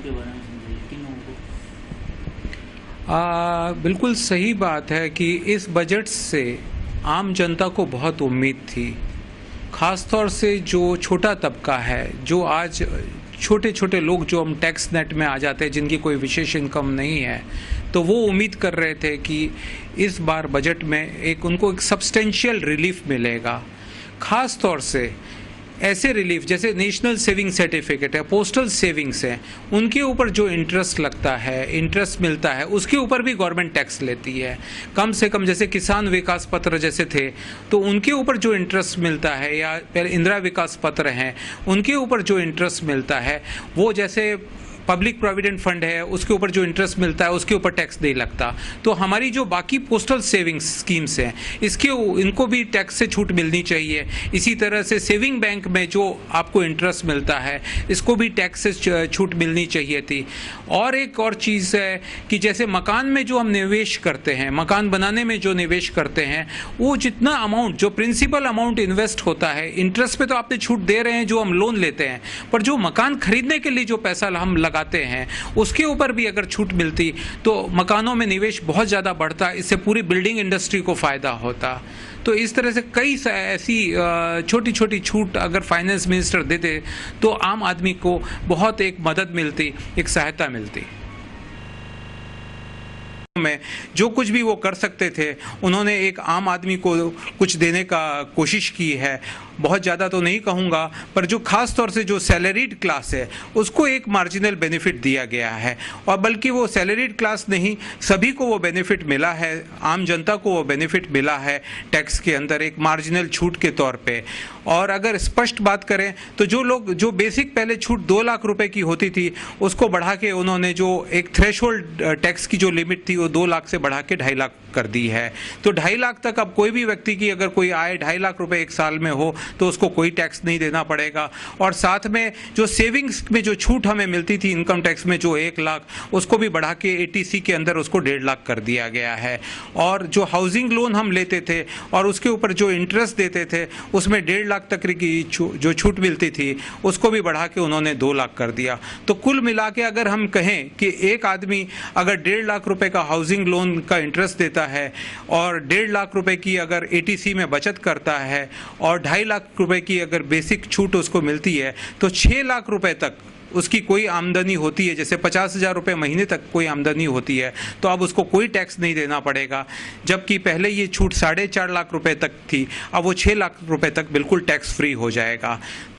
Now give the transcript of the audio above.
के बारे में समझाइए, किन लोगों को? बिल्कुल सही बात है कि इस बजट से आम जनता को बहुत उम्मीद थी, ख़ास तौर से जो छोटा तबका है, जो आज छोटे छोटे लोग जो हम टैक्स नेट में आ जाते हैं, जिनकी कोई विशेष इनकम नहीं है, तो वो उम्मीद कर रहे थे कि इस बार बजट में उनको एक सब्सटेंशियल रिलीफ मिलेगा। ख़ास तौर से ऐसे रिलीफ जैसे नेशनल सेविंग सर्टिफिकेट है, पोस्टल सेविंग्स हैं, उनके ऊपर जो इंटरेस्ट लगता है, इंटरेस्ट मिलता है, उसके ऊपर भी गवर्नमेंट टैक्स लेती है। कम से कम जैसे किसान विकास पत्र जैसे थे, तो उनके ऊपर जो इंटरेस्ट मिलता है, या फिर इंदिरा विकास पत्र हैं, उनके ऊपर जो इंटरेस्ट मिलता है, वो जैसे पब्लिक प्रोविडेंट फंड है, उसके ऊपर जो इंटरेस्ट मिलता है उसके ऊपर टैक्स नहीं लगता। तो हमारी जो बाकी पोस्टल सेविंग्स स्कीम्स हैं, इनको भी टैक्स से छूट मिलनी चाहिए। इसी तरह से सेविंग बैंक में जो आपको इंटरेस्ट मिलता है, इसको भी टैक्स से छूट मिलनी चाहिए थी। और एक और चीज़ है कि जैसे मकान में जो हम निवेश करते हैं, मकान बनाने में जो निवेश करते हैं, वो जितना अमाउंट, जो प्रिंसिपल अमाउंट इन्वेस्ट होता है, इंटरेस्ट पे तो आपने छूट दे रहे हैं जो हम लोन लेते हैं, पर जो मकान खरीदने के लिए जो पैसा हम लगाते हैं, उसके ऊपर भी अगर छूट मिलती तो मकानों में निवेश बहुत ज़्यादा बढ़ता, इससे पूरी बिल्डिंग इंडस्ट्री को फ़ायदा होता। तो इस तरह से कई ऐसी छोटी छोटी छूट अगर फाइनेंस मिनिस्टर देते तो आम आदमी को बहुत एक मदद मिलती, एक सहायता मिलती। में जो कुछ भी वो कर सकते थे, उन्होंने एक आम आदमी को कुछ देने का कोशिश की है। बहुत ज़्यादा तो नहीं कहूँगा, पर जो ख़ास तौर से जो सैलरीड क्लास है, उसको एक मार्जिनल बेनिफिट दिया गया है। और बल्कि वो सैलरीड क्लास नहीं, सभी को वो बेनिफिट मिला है, आम जनता को वो बेनिफिट मिला है टैक्स के अंदर एक मार्जिनल छूट के तौर पे। और अगर स्पष्ट बात करें तो जो बेसिक पहले छूट 2 लाख रुपए की होती थी, उसको बढ़ा के उन्होंने जो एक थ्रेशोल्ड टैक्स की जो लिमिट थी, वो 2 लाख से बढ़ा के 2.5 लाख कर दी है। तो 2.5 लाख तक अब कोई भी व्यक्ति की अगर कोई आय 2.5 लाख रुपए एक साल में हो तो उसको कोई टैक्स नहीं देना पड़ेगा। और साथ में जो सेविंग्स में जो छूट हमें मिलती थी इनकम टैक्स में, जो 1 लाख, उसको भी बढ़ा के ATC के अंदर उसको 1.5 लाख कर दिया गया है। और जो हाउसिंग लोन हम लेते थे और उसके ऊपर जो इंटरेस्ट देते थे, उसमें 1.5 लाख तक की जो छूट मिलती थी, उसको भी बढ़ा के उन्होंने 2 लाख कर दिया। तो कुल मिला के अगर हम कहें कि एक आदमी अगर 1.5 लाख रुपए का हाउसिंग लोन का इंटरेस्ट देता है और 1.5 लाख रुपए की अगर ATC में बचत करता है और 2.5 लाख रुपए की अगर बेसिक छूट उसको मिलती है, तो 6 लाख रुपए तक उसकी कोई आमदनी होती है, जैसे 50,000 रुपये महीने तक कोई आमदनी होती है, तो अब उसको कोई टैक्स नहीं देना पड़ेगा। जबकि पहले ये छूट 4.5 लाख रुपए तक थी, अब वो 6 लाख रुपए तक बिल्कुल टैक्स फ्री हो जाएगा।